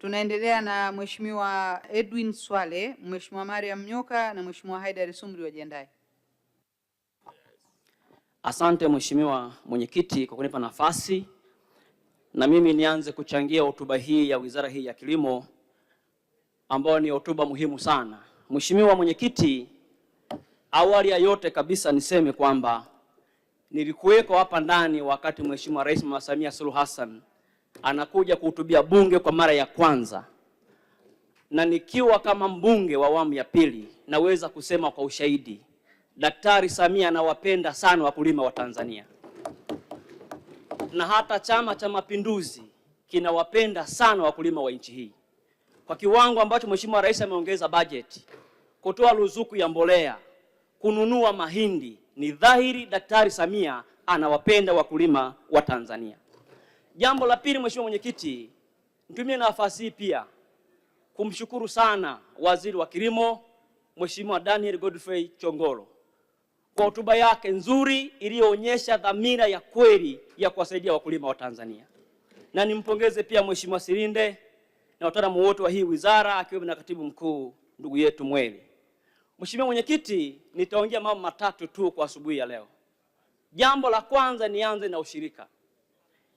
Tunaendelea na Mheshimiwa Edwin Swale, Mheshimiwa Mariam Nyoka na Mheshimiwa Haidar Sumri wajiandae. Asante Mheshimiwa Mwenyekiti kwa kunipa nafasi, na mimi nianze kuchangia hotuba hii ya Wizara hii ya Kilimo ambayo ni hotuba muhimu sana. Mheshimiwa Mwenyekiti, awali ya yote kabisa niseme kwamba nilikuweko hapa ndani wakati Mheshimiwa Rais Mama Samia Suluhu Hassan anakuja kuhutubia bunge kwa mara ya kwanza, na nikiwa kama mbunge wa awamu ya pili naweza kusema kwa ushahidi Daktari Samia anawapenda sana wakulima wa Tanzania, na hata Chama cha Mapinduzi kinawapenda sana wakulima wa nchi hii. Kwa kiwango ambacho Mheshimiwa Rais ameongeza bajeti, kutoa ruzuku ya mbolea, kununua mahindi, ni dhahiri Daktari Samia anawapenda wakulima wa Tanzania. Jambo la pili, Mheshimiwa Mwenyekiti, nitumie nafasi hii pia kumshukuru sana Waziri wa Kilimo Mheshimiwa Daniel Godfrey Chongolo kwa hotuba yake nzuri iliyoonyesha dhamira ya kweli ya kuwasaidia wakulima wa Tanzania. Na nimpongeze pia Mheshimiwa Silinde na wataalamu wote wa hii wizara akiwemo na Katibu Mkuu ndugu yetu Mweli. Mheshimiwa Mwenyekiti, nitaongea mambo matatu tu kwa asubuhi ya leo. Jambo la kwanza, nianze na ushirika.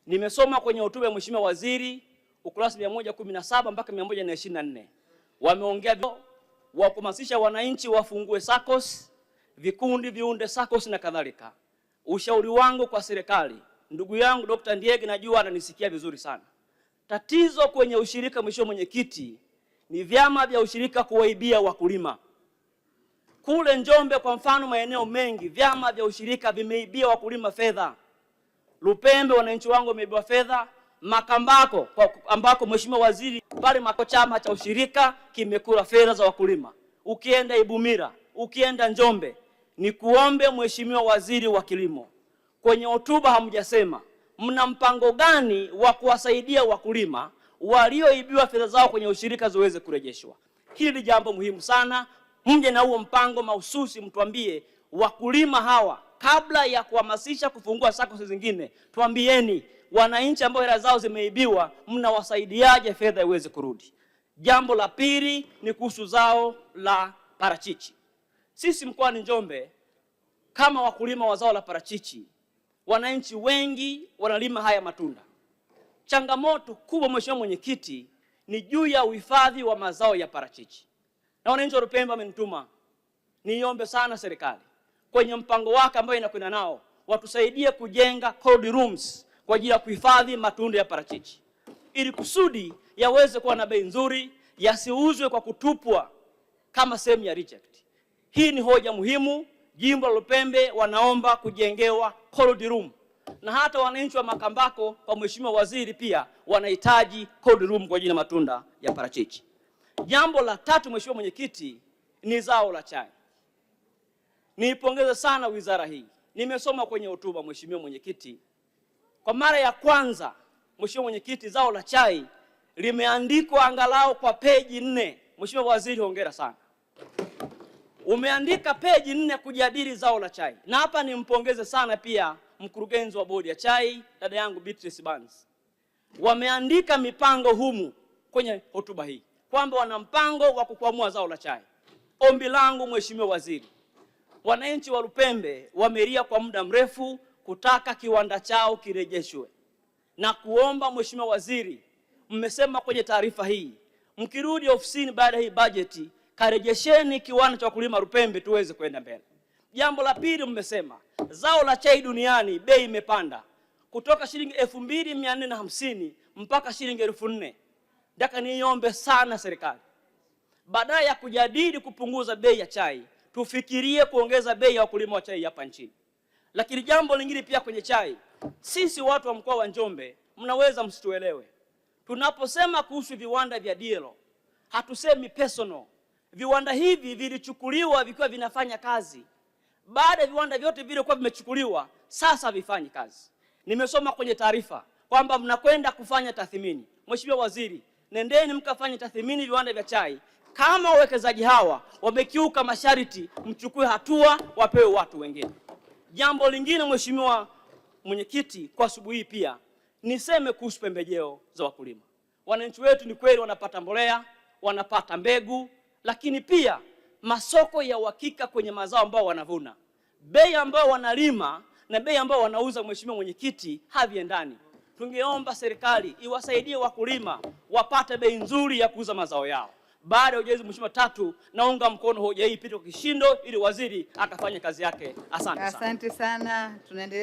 Nimesoma kwenye hotuba ya Mheshimiwa Waziri ukurasa 117 mpaka 124. Wameongea wa kuhamasisha wananchi wafungue SACCOS, vikundi viunde SACCOS na kadhalika. Ushauri wangu kwa serikali, ndugu yangu Dr. Ndiege najua ananisikia vizuri sana. Tatizo kwenye ushirika, Mheshimiwa Mwenyekiti, ni vyama vya ushirika kuwaibia wakulima. Kule Njombe kwa mfano, maeneo mengi vyama vya ushirika vimeibia wakulima fedha. Lupembe wananchi wangu wameibiwa fedha. Makambako ambako Mheshimiwa Waziri pale chama cha ushirika kimekula fedha za wakulima. Ukienda Ibumira, ukienda Njombe. Ni kuombe Mheshimiwa Waziri wa Kilimo, kwenye hotuba hamjasema mna mpango gani wa kuwasaidia wakulima walioibiwa fedha zao kwenye ushirika ziweze kurejeshwa. Hili jambo muhimu sana, mje na huo mpango mahususi, mtuambie wakulima hawa kabla ya kuhamasisha kufungua SACCOS zingine, tuambieni wananchi ambao hela zao zimeibiwa mnawasaidiaje fedha iweze kurudi. Jambo la pili ni kuhusu zao la parachichi. Sisi mkoani Njombe kama wakulima wa zao la parachichi, wananchi wengi wanalima haya matunda. Changamoto kubwa, Mheshimiwa Mwenyekiti, ni juu ya uhifadhi wa mazao ya parachichi. Na wananchi wa Lupembe wamenituma niombe sana serikali kwenye mpango wake ambao inakwenda nao watusaidie kujenga cold rooms kwa ajili ya kuhifadhi matunda ya parachichi, ili kusudi yaweze kuwa na bei nzuri, yasiuzwe kwa kutupwa kama sehemu ya reject. Hii ni hoja muhimu. Jimbo la Lupembe wanaomba kujengewa cold room, na hata wananchi wa Makambako kwa Mheshimiwa Waziri pia wanahitaji cold room kwa ajili ya matunda ya parachichi. Jambo la tatu, Mheshimiwa Mwenyekiti, ni zao la chai. Niipongeze sana wizara hii. Nimesoma kwenye hotuba, Mheshimiwa Mwenyekiti, kwa mara ya kwanza Mheshimiwa Mwenyekiti, zao la chai limeandikwa angalau kwa peji 4. Mheshimiwa Waziri, hongera sana. Umeandika peji 4 kujadili zao la chai. Na hapa nimpongeze sana pia mkurugenzi wa bodi ya chai, dada yangu Beatrice Banz. Wameandika mipango humu kwenye hotuba hii kwamba wana mpango wa kukwamua zao la chai. Ombi langu Mheshimiwa Waziri, wananchi wa Lupembe wamelia kwa muda mrefu kutaka kiwanda chao kirejeshwe, na kuomba Mheshimiwa Waziri, mmesema kwenye taarifa hii mkirudi ofisini baada ya hii bajeti, karejesheni kiwanda cha wakulima Lupembe tuweze kwenda mbele. Jambo la pili, mmesema zao la chai duniani bei imepanda kutoka shilingi 2450 mpaka shilingi 4000. Nataka niombe sana serikali, badala ya kujadili kupunguza bei ya chai, tufikirie kuongeza bei ya wakulima wa chai hapa nchini. Lakini jambo lingine pia kwenye chai, sisi watu wa mkoa wa Njombe mnaweza msituelewe. Tunaposema kuhusu viwanda vya Dielo, hatusemi personal. Viwanda hivi vilichukuliwa vikiwa vinafanya kazi. Baada ya viwanda vyote vile kuwa vimechukuliwa, sasa vifanyi kazi. Nimesoma kwenye taarifa kwamba mnakwenda kufanya tathmini. Mheshimiwa Waziri, nendeni mkafanye tathmini viwanda vya chai. Kama wawekezaji hawa wamekiuka masharti, mchukue hatua, wapewe watu wengine. Jambo lingine, Mheshimiwa Mwenyekiti, kwa asubuhi pia niseme kuhusu pembejeo za wakulima. wananchi wetu ni kweli wanapata mbolea, wanapata mbegu, lakini pia masoko ya uhakika kwenye mazao ambao wanavuna. Bei ambao wanalima na bei ambao wanauza, Mheshimiwa Mwenyekiti, haviendani. Tungeomba serikali iwasaidie wakulima wapate bei nzuri ya kuuza mazao yao. Baada ya ujenzi, Mheshimiwa, tatu, naunga mkono hoja hii ipite kwa kishindo ili waziri akafanye kazi yake. Asante sana. Asante sana. Tunaendelea.